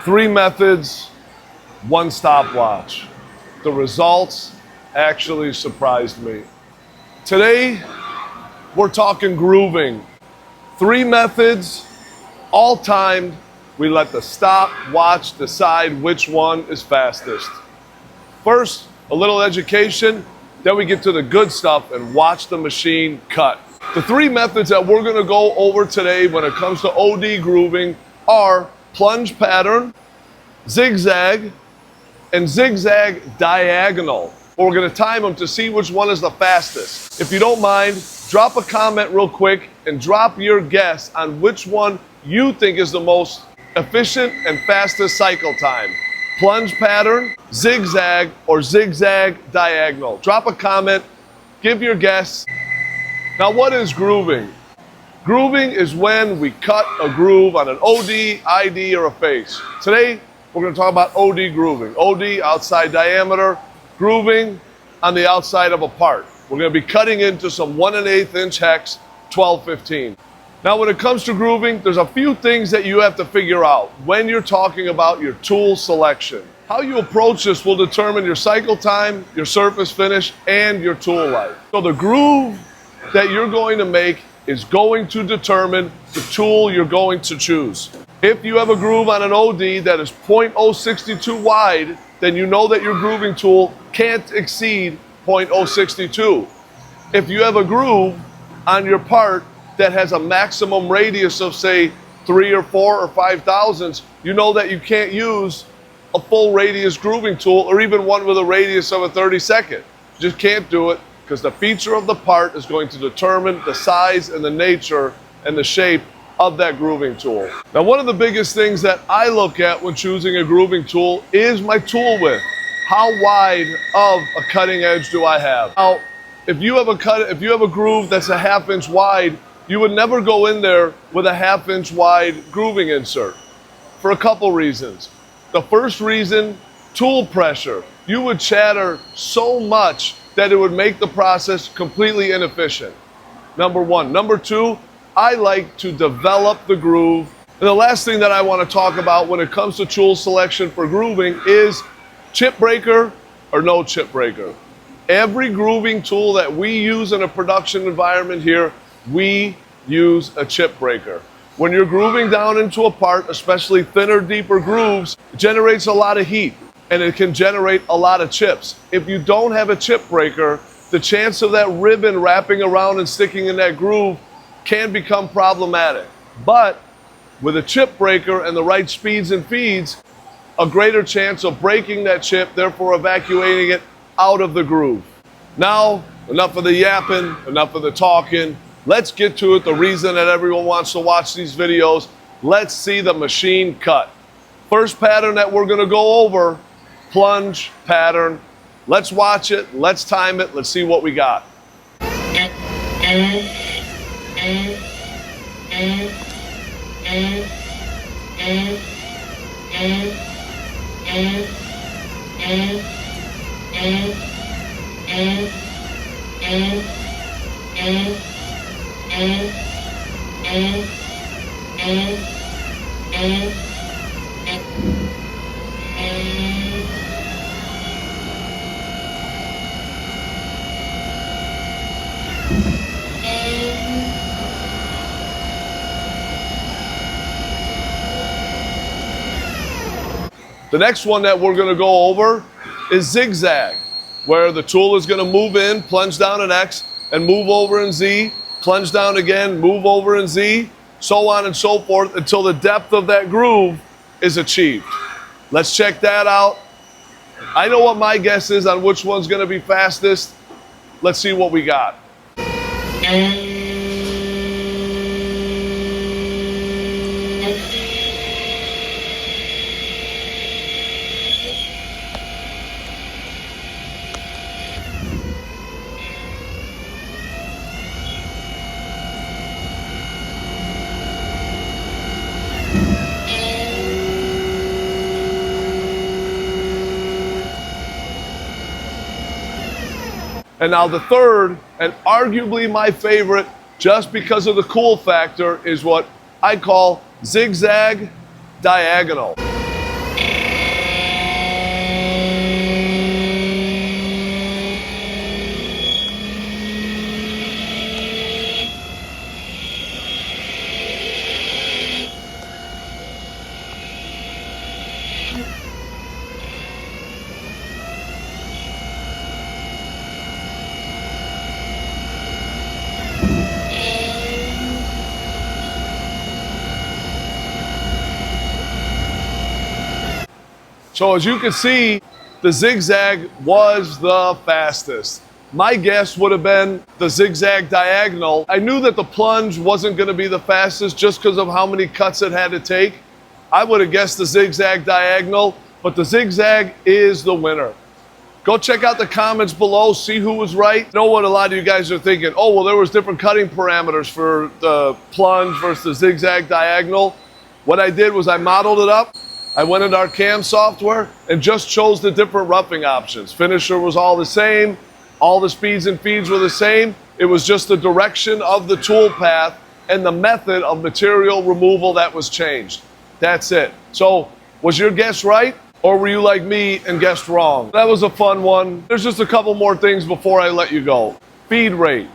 3 methods, 1 stopwatch. The results actually surprised me. Today, we're talking grooving. 3 methods, all timed. We let the stopwatch decide which one is fastest. First, a little education, then we get to the good stuff and watch the machine cut. The 3 methods that we're gonna go over today when it comes to OD grooving are plunge pattern, zigzag, and zigzag diagonal. We're gonna time them to see which one is the fastest. If you don't mind, drop a comment real quick and drop your guess on which one you think is the most efficient and fastest cycle time. Plunge pattern, zigzag, or zigzag diagonal. Drop a comment, give your guess. Now, what is grooving? Grooving is when we cut a groove on an OD, ID, or a face. Today, we're going to talk about OD grooving. OD, outside diameter, grooving on the outside of a part. We're going to be cutting into some 1 1/8 inch hex, 12-15. Now, when it comes to grooving, there's a few things that you have to figure out when you're talking about your tool selection. How you approach this will determine your cycle time, your surface finish, and your tool life. So the groove that you're going to make is going to determine the tool you're going to choose. If you have a groove on an OD that is 0.062 wide, then you know that your grooving tool can't exceed 0.062. If you have a groove on your part that has a maximum radius of, say, 3 or 4 or 5 thousandths, you know that you can't use a full radius grooving tool or even one with a radius of a 32nd. You just can't do it because the feature of the part is going to determine the size and the nature and the shape of that grooving tool. Now, one of the biggest things that I look at when choosing a grooving tool is my tool width. How wide of a cutting edge do I have? Now, if you have a groove that's a 1/2 inch wide, you would never go in there with a 1/2 inch wide grooving insert for a couple reasons. The first reason, tool pressure. You would chatter so much that it would make the process completely inefficient. Number one. Number two, I like to develop the groove. And the last thing that I want to talk about when it comes to tool selection for grooving is chip breaker or no chip breaker. Every grooving tool that we use in a production environment here, we use a chip breaker. When you're grooving down into a part, especially thinner, deeper grooves, it generates a lot of heat and it can generate a lot of chips. If you don't have a chip breaker, the chance of that ribbon wrapping around and sticking in that groove can become problematic. But with a chip breaker and the right speeds and feeds, a greater chance of breaking that chip, therefore evacuating it out of the groove. Now, enough of the yapping, enough of the talking. Let's get to it, the reason that everyone wants to watch these videos. Let's see the machine cut. First pattern that we're gonna go over, plunge pattern. Let's watch it, let's time it, let's see what we got. The next one that we're going to go over is zigzag, where the tool is going to move in, plunge down in X, and move over in Z, plunge down again, move over in Z, so on and so forth until the depth of that groove is achieved. Let's check that out. I know what my guess is on which one's going to be fastest. Let's see what we got. And now the third, and arguably my favorite, just because of the cool factor, is what I call zigzag diagonal. So as you can see, the zigzag was the fastest. My guess would have been the zigzag diagonal. I knew that the plunge wasn't going to be the fastest just because of how many cuts it had to take. I would have guessed the zigzag diagonal, but the zigzag is the winner. Go check out the comments below, see who was right. I know what a lot of you guys are thinking. Oh, well, there was different cutting parameters for the plunge versus the zigzag diagonal. What I did was I modeled it up. I went into our CAM software and just chose the different roughing options. Finisher was all the same. All the speeds and feeds were the same. It was just the direction of the tool path and the method of material removal that was changed. That's it. So was your guess right? Or were you like me and guessed wrong? That was a fun one. There's just a couple more things before I let you go. Feed rate.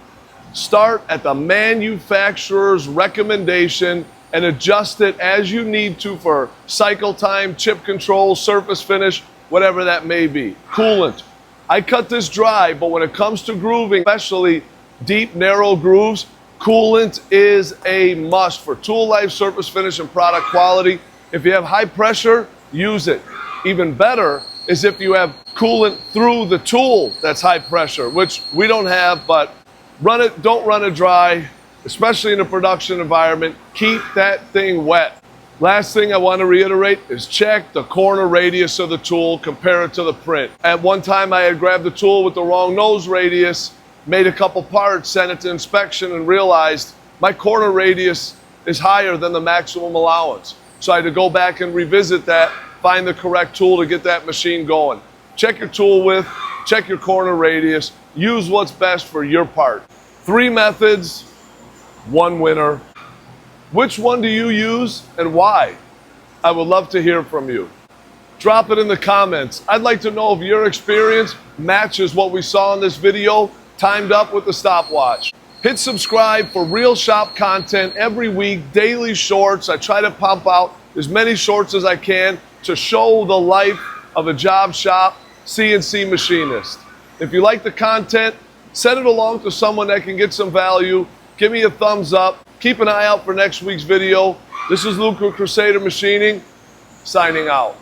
Start at the manufacturer's recommendation and adjust it as you need to for cycle time, chip control, surface finish, whatever that may be. Coolant. I cut this dry, but when it comes to grooving, especially deep, narrow grooves, coolant is a must for tool life, surface finish, and product quality. If you have high pressure, use it. Even better is if you have coolant through the tool that's high pressure, which we don't have, but run it, don't run it dry, especially in a production environment. Keep that thing wet. Last thing I want to reiterate is check the corner radius of the tool, compare it to the print. At one time I had grabbed the tool with the wrong nose radius, made a couple parts, sent it to inspection, and realized my corner radius is higher than the maximum allowance. So I had to go back and revisit that, find the correct tool to get that machine going. Check your tool width, check your corner radius, use what's best for your part. 3 methods, 1 winner. Which one do you use and why? I would love to hear from you. Drop it in the comments. I'd like to know if your experience matches what we saw in this video, timed up with the stopwatch. Hit subscribe for real shop content every week, daily shorts. I try to pump out as many shorts as I can to show the life of a job shop CNC machinist. If you like the content, send it along to someone that can get some value. Give me a thumbs up. Keep an eye out for next week's video. This is Luke with Crusader Machining, signing out.